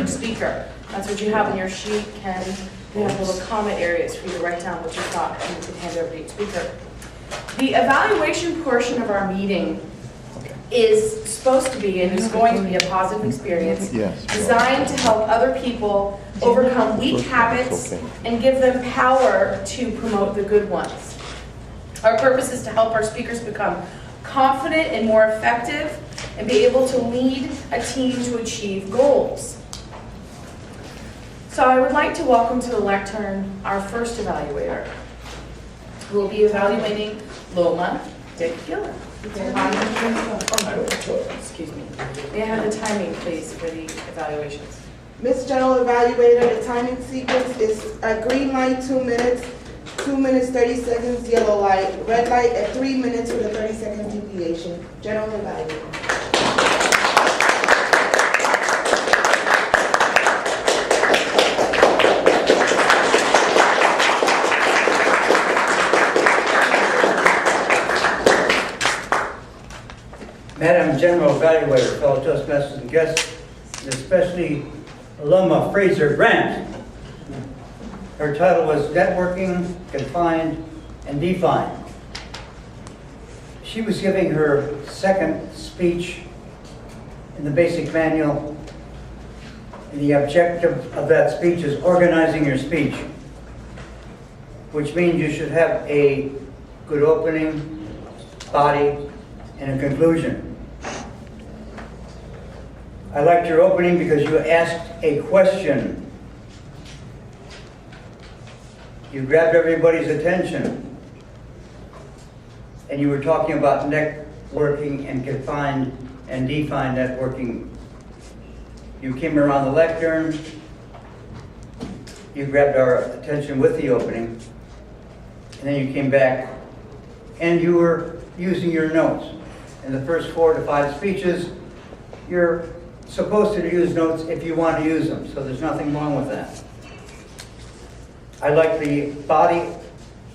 each speaker. That's what you have on your sheet, Ken. We have little comment areas for you to write down what you thought and to hand over to each speaker. The evaluation portion of our meeting is supposed to be, and is going to be, a positive experience designed to help other people overcome weak habits and give them power to promote the good ones. Our purpose is to help our speakers become confident and more effective and be able to lead a team to achieve goals. So I would like to welcome to the lectern our first evaluator, who will be evaluating Loma Frazier-Grant. Excuse me. May I have the timing, please, for the evaluations? Miss General Evaluator, the timing sequence is a green light 2 minutes, 2 minutes 30 seconds yellow light, red light at 3 minutes with a 30-second deviation. General Evaluator. Madam General Evaluator, fellow Toastmasters and guests, and especially Loma Frazier-Grant. Her title was Networking, Confined, and Defined. She was giving her second speech in the basic manual, and the objective of that speech is organizing your speech, which means you should have a good opening, body, and a conclusion. I liked your opening because you asked a question. You grabbed everybody's attention. And you were talking about networking and confined and defined networking. You came around the lectern. You grabbed our attention with the opening. And then you came back and you were using your notes. In the first 4 to 5 speeches, you're supposed to use notes if you want to use them, so there's nothing wrong with that. I like the body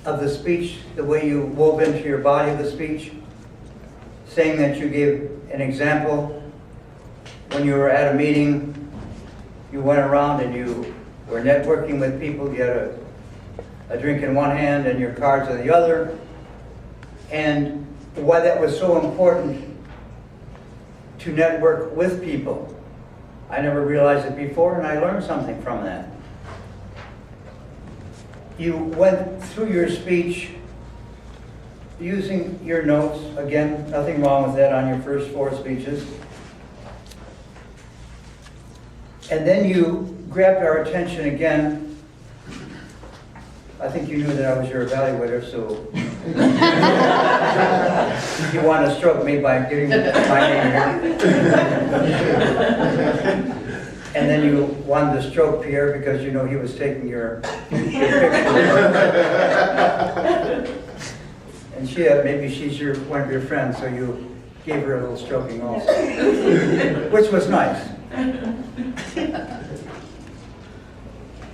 of the speech, the way you wove into your body of the speech, saying that you gave an example. When you were at a meeting, you went around and you were networking with people. You had a drink in one hand and your cards in the other. And why that was so important to network with people. I never realized it before, and I learned something from that. You went through your speech using your notes. Again, nothing wrong with that on your first 4 speeches. And then you grabbed our attention again. I think you knew that I was your evaluator, so you want to stroke me by getting my name here. And then you wanted to stroke Pierre because you know he was taking your picture. And she maybe she's one of your friends, so you gave her a little stroking also, which was nice.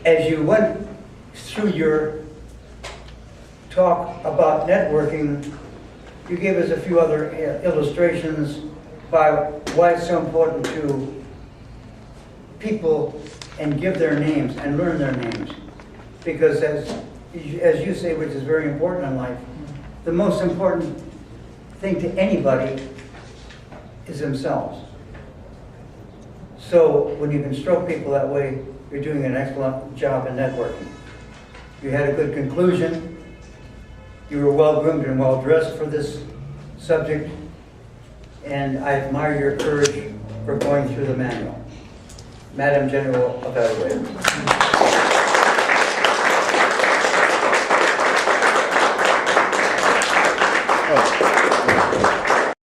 As you went through your talk about networking, you gave us a few other illustrations by why it's so important to people and give their names and learn their names. Because as you say, which is very important in life, the most important thing to anybody is themselves. So when you can stroke people that way, you're doing an excellent job in networking. You had a good conclusion. You were well-groomed and well-dressed for this subject, and I admire your courage for going through the manual. Madam General Evaluator.